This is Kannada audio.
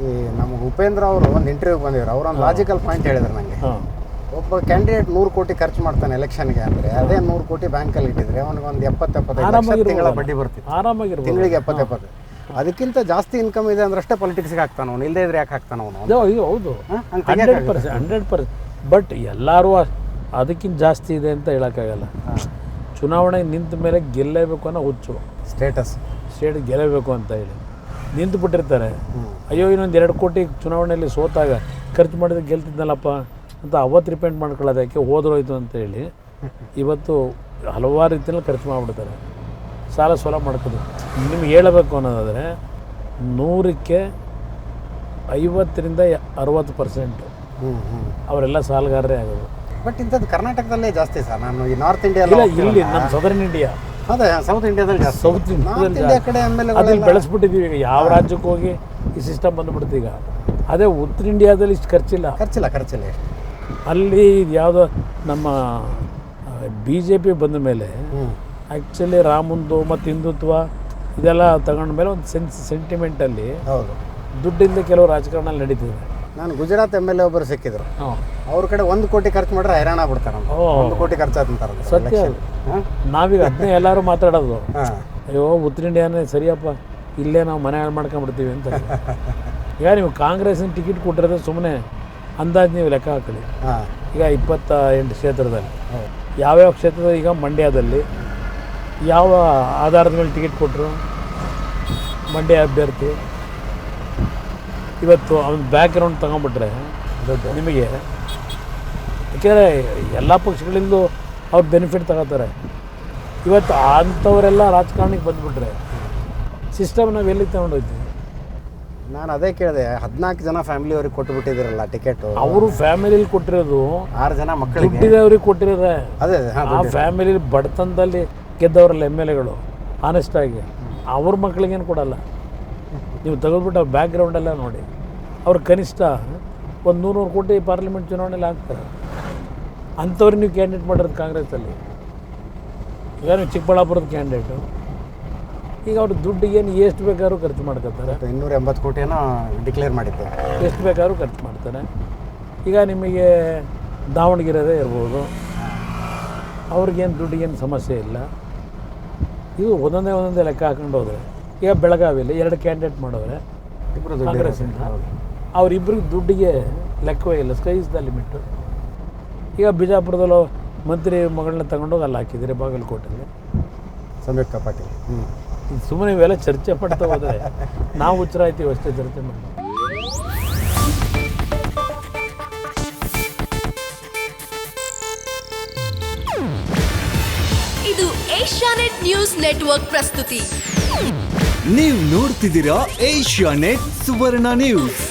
ಈ ನಮಗೆ ಉಪೇಂದ್ರ ಅವರು ಒಂದು ಇಂಟರ್ವ್ಯೂ ಬಂದಿದ್ರು, ಅವ್ರು ಒಂದು ಲಾಜಿಕಲ್ ಪಾಯಿಂಟ್ ಹೇಳಿದ್ರು ನನಗೆ. ಒಬ್ಬ ಕ್ಯಾಂಡಿಡೇಟ್ 100 ಕೋಟಿ ಖರ್ಚು ಮಾಡ್ತಾನೆ ಎಲೆಕ್ಷನ್ಗೆ ಅಂದರೆ, ಅದೇ 100 ಕೋಟಿ ಬ್ಯಾಂಕಲ್ಲಿ ಇಟ್ಟಿದ್ರೆ ಅವನಿಗೆ ಒಂದು 70-75 ತಿಂಗಳ ಬಡ್ಡಿ ಬರ್ತಿತ್ತು, ಆರಾಮಾಗಿರ್ಬೋದು. ತಿಂಗಳಿಗೆ 70-70. ಅದಕ್ಕಿಂತ ಜಾಸ್ತಿ ಇನ್ಕಮ್ ಇದೆ ಅಂದ್ರಷ್ಟೇ ಪೊಲಿಟಿಕ್ಸ್ಗೆ ಹಾಕ್ತಾನೆ ಅವನು, ಇಲ್ಲದೇ ಇದ್ರೆ ಯಾಕೆ ಹಾಕ್ತಾನೆ ಅವನು? ಹೌದು 100%. ಬಟ್ ಎಲ್ಲರೂ ಅದಕ್ಕಿಂತ ಜಾಸ್ತಿ ಇದೆ ಅಂತ ಹೇಳೋಕ್ಕಾಗಲ್ಲ. ಚುನಾವಣೆಗೆ ನಿಂತ ಮೇಲೆ ಗೆಲ್ಲಬೇಕು ಅನ್ನೋ ಹುಚ್ಚು, ಸ್ಟೇಟ್ ಗೆಲ್ಲಬೇಕು ಅಂತ ಹೇಳಿ ನಿಂತು ಬಿಟ್ಟಿರ್ತಾರೆ. ಅಯ್ಯೋ ಇನ್ನೊಂದು 2 ಕೋಟಿ ಚುನಾವಣೆಯಲ್ಲಿ ಸೋತಾಗ ಖರ್ಚು ಮಾಡಿದ್ರೆ ಗೆಲ್ತಿದ್ನಲ್ಲಪ್ಪ ಅಂತ ಅವತ್ತು ರಿಪೆಂಟ್ ಮಾಡ್ಕೊಳ್ಳೋದಕ್ಕೆ ಹೋದ್ರೋಯ್ತು ಅಂತ ಹೇಳಿ ಇವತ್ತು ಹಲವಾರು ರೀತಿಯಲ್ಲಿ ಖರ್ಚು ಮಾಡಿಬಿಡ್ತಾರೆ, ಸಾಲ ಸೋಲ ಮಾಡ್ಕೋದು. ನಿಮ್ಗೆ ಹೇಳಬೇಕು ಅನ್ನೋದಾದರೆ 100ಕ್ಕೆ 50-60% ಅವರೆಲ್ಲ ಸಾಲಗಾರರೇ ಆಗೋದು. ಬಟ್ ಇಂಥದ್ದು ಕರ್ನಾಟಕದಲ್ಲೇ ಜಾಸ್ತಿ ಸರ್. ನಾನು ಈ ನಾರ್ತ್ ಇಂಡಿಯಾ ಇಲ್ಲಿ ನಮ್ಮ ಸದರ್ನ್ ಇಂಡಿಯಾ, ಅದೇ ಸೌತ್ ಇಂಡಿಯಾದಲ್ಲಿ ಜಾಸ್ತಿ. ಸೌತ್ ಇಂಡಿಯಾ ಕಡೆ ಅದನ್ನು ಬೆಳೆಸ್ಬಿಟ್ಟಿದ್ದೀವಿ. ಈಗ ಯಾವ ರಾಜ್ಯಕ್ಕೆ ಹೋಗಿ ಈ ಸಿಸ್ಟಮ್ ಬಂದುಬಿಡ್ತು. ಈಗ ಅದೇ ಉತ್ತರ ಇಂಡಿಯಾದಲ್ಲಿ ಇಷ್ಟು ಖರ್ಚಿಲ್ಲ. ಅಲ್ಲಿ ಯಾವುದೋ ನಮ್ಮ BJP ಬಂದ ಮೇಲೆ ಆ್ಯಕ್ಚುಲಿ ರಾಮಂದು ಮತ್ತು ಹಿಂದುತ್ವ ಇದೆಲ್ಲ ತಗೊಂಡ ಮೇಲೆ ಒಂದು ಸೆಂಟಿಮೆಂಟಲ್ಲಿ ದುಡ್ಡಿಂದ ಕೆಲವು ರಾಜಕಾರಣಲ್ಲಿ ನಡೀತಿದೆ. ನಾನು ಗುಜರಾತ್ MLA ಒಬ್ಬರು ಸಿಕ್ಕಿದ್ರು, ಅವ್ರ ಕಡೆ 1 ಕೋಟಿ ಖರ್ಚು ಮಾಡ್ರೆ ಹೈರಾಣ ಬಿಡ್ತಾರೆ. 1 ಕೋಟಿ ಖರ್ಚಾದಂತಾರೆ. ಸತ್ಯ. ನಾವೀಗ ಅದನ್ನೇ ಎಲ್ಲರೂ ಮಾತಾಡೋದು, ಅಯ್ಯೋ ಉತ್ತರ ಇಂಡಿಯಾನೇ ಸರಿಯಪ್ಪ, ಇಲ್ಲೇ ನಾವು ಮನೆ ಹಾಳು ಮಾಡ್ಕೊಂಡ್ಬಿಡ್ತೀವಿ ಅಂತ. ಈಗ ನೀವು ಕಾಂಗ್ರೆಸ್ಸಿನ ಟಿಕೆಟ್ ಕೊಟ್ಟಿರೋದು ಸುಮ್ಮನೆ ಅಂದಾಜು ನೀವು ಲೆಕ್ಕ ಹಾಕೊಳ್ಳಿ. ಈಗ 28 ಕ್ಷೇತ್ರದಲ್ಲಿ ಯಾವ್ಯಾವ ಕ್ಷೇತ್ರದಲ್ಲಿ, ಈಗ ಮಂಡ್ಯದಲ್ಲಿ ಯಾವ ಆಧಾರದ ಮೇಲೆ ಟಿಕೆಟ್ ಕೊಟ್ಟರು ಮಂಡ್ಯ ಅಭ್ಯರ್ಥಿ, ಇವತ್ತು ಅವನ ಬ್ಯಾಕ್ಗ್ರೌಂಡ್ ತಗೊಂಡ್ಬಿಟ್ರೆ ನಿಮಗೆ, ಯಾಕೆಂದರೆ ಎಲ್ಲ ಪಕ್ಷಗಳಿಂದಲೂ ಅವ್ರು ಬೆನಿಫಿಟ್ ತಗೋತಾರೆ. ಇವತ್ತು ಅಂಥವರೆಲ್ಲ ರಾಜಕಾರಣಿಗೆ ಬಂದುಬಿಟ್ರೆ ಸಿಸ್ಟಮ್ ನಾವು ಎಲ್ಲಿಗೆ ತಗೊಂಡೋಗ್ತೀವಿ? ನಾನು ಅದೇ ಕೇಳಿದೆ, 14 ಜನ ಫ್ಯಾಮಿಲಿಯವ್ರಿಗೆ ಕೊಟ್ಟುಬಿಟ್ಟಿದ್ದೀರಲ್ಲ ಟಿಕೆಟು. ಅವರು ಫ್ಯಾಮಿಲಿಲಿ ಕೊಟ್ಟಿರೋದು 6 ಜನ ಮಕ್ಕಳಿಗೆ, ದುಡ್ಡಿದವ್ರಿಗೆ ಕೊಟ್ಟಿರೋದೆ. ಅದೇ ಆ ಫ್ಯಾಮಿಲಿ ಬಡತನದಲ್ಲಿ ಗೆದ್ದವರಲ್ಲ MLAಗಳು ಆನೆಸ್ಟಾಗಿ, ಅವ್ರ ಮಕ್ಳಿಗೇನು ಕೊಡಲ್ಲ. ನೀವು ತೆಗೆದುಬಿಟ್ಟು ಅವ್ರ ಬ್ಯಾಕ್ಗ್ರೌಂಡೆಲ್ಲ ನೋಡಿ, ಅವ್ರು ಕನಿಷ್ಠ ಒಂದು 100 ಕೋಟಿ ಪಾರ್ಲಿಮೆಂಟ್ ಚುನಾವಣೆಯಲ್ಲಿ ಹಾಕ್ತಾರೆ. ಅಂಥವ್ರಿಗೆ ನೀವು ಕ್ಯಾಂಡಿಡೇಟ್ ಮಾಡಿರೋದು ಕಾಂಗ್ರೆಸ್ಸಲ್ಲಿ. ಈಗ ನೀವು ಚಿಕ್ಕಬಳ್ಳಾಪುರದ ಕ್ಯಾಂಡಿಡೇಟು, ಈಗ ಅವ್ರ ದುಡ್ಡಿಗೇನು ಎಷ್ಟು ಬೇಕಾದ್ರೂ ಖರ್ಚು ಮಾಡ್ಕೊತಾರೆ. 280 ಕೋಟಿಯನ್ನು ಡಿಕ್ಲೇರ್ ಮಾಡಿದ್ದೆ, ಎಷ್ಟು ಬೇಕಾದ್ರೂ ಖರ್ಚು ಮಾಡ್ತಾರೆ. ಈಗ ನಿಮಗೆ ದಾವಣಗೆರೆದೇ ಇರ್ಬೋದು, ಅವ್ರಿಗೇನು ದುಡ್ಡಿಗೇನು ಸಮಸ್ಯೆ ಇಲ್ಲ. ಇದು ಒಂದೊಂದೇ ಲೆಕ್ಕ ಹಾಕೊಂಡು ಹೋದರೆ, ಈಗ ಬೆಳಗಾವಿಯಲ್ಲಿ 2 ಕ್ಯಾಂಡಿಡೇಟ್ ಮಾಡೋರೆ ಕಾಂಗ್ರೆಸ್ಸಿಂದ, ಅವರಿಬ್ಬರಿಗೆ ದುಡ್ಡಿಗೆ ಲೆಕ್ಕವೇ ಇಲ್ಲ, ಸ್ಕೈ ಇಸ್ ದ ಲಿಮಿಟು. ಈಗ ಬಿಜಾಪುರದಲ್ಲೂ ಮಂತ್ರಿ ಮಗಳನ್ನ ತಗೊಂಡೋಗಿ ಅಲ್ಲಿ ಹಾಕಿದ್ದೀರಿ, ಬಾಗಲಕೋಟೆಯಲ್ಲಿ ಸಂಯುಕ್ತ ಪಾಟೀಲ್. ಸುಮ್ಮನೆ ಇವೆಲ್ಲ ಚರ್ಚೆ ಮಾಡ್ತಾ ಹೋದರೆ ನಾವು ಹುಚ್ಚರಾಯ್ತೀವಿ ಅಷ್ಟೇ ಚರ್ಚೆ ಮಾಡಿ. ಇದು ಏಷ್ಯಾನೆಟ್ ನ್ಯೂಸ್ ನೆಟ್ವರ್ಕ್ ಪ್ರಸ್ತುತಿ. ನೀವು ನೋಡ್ತಿದ್ದೀರಾ ಏಷ್ಯಾನೆಟ್ ಸುವರ್ಣ ನ್ಯೂಸ್.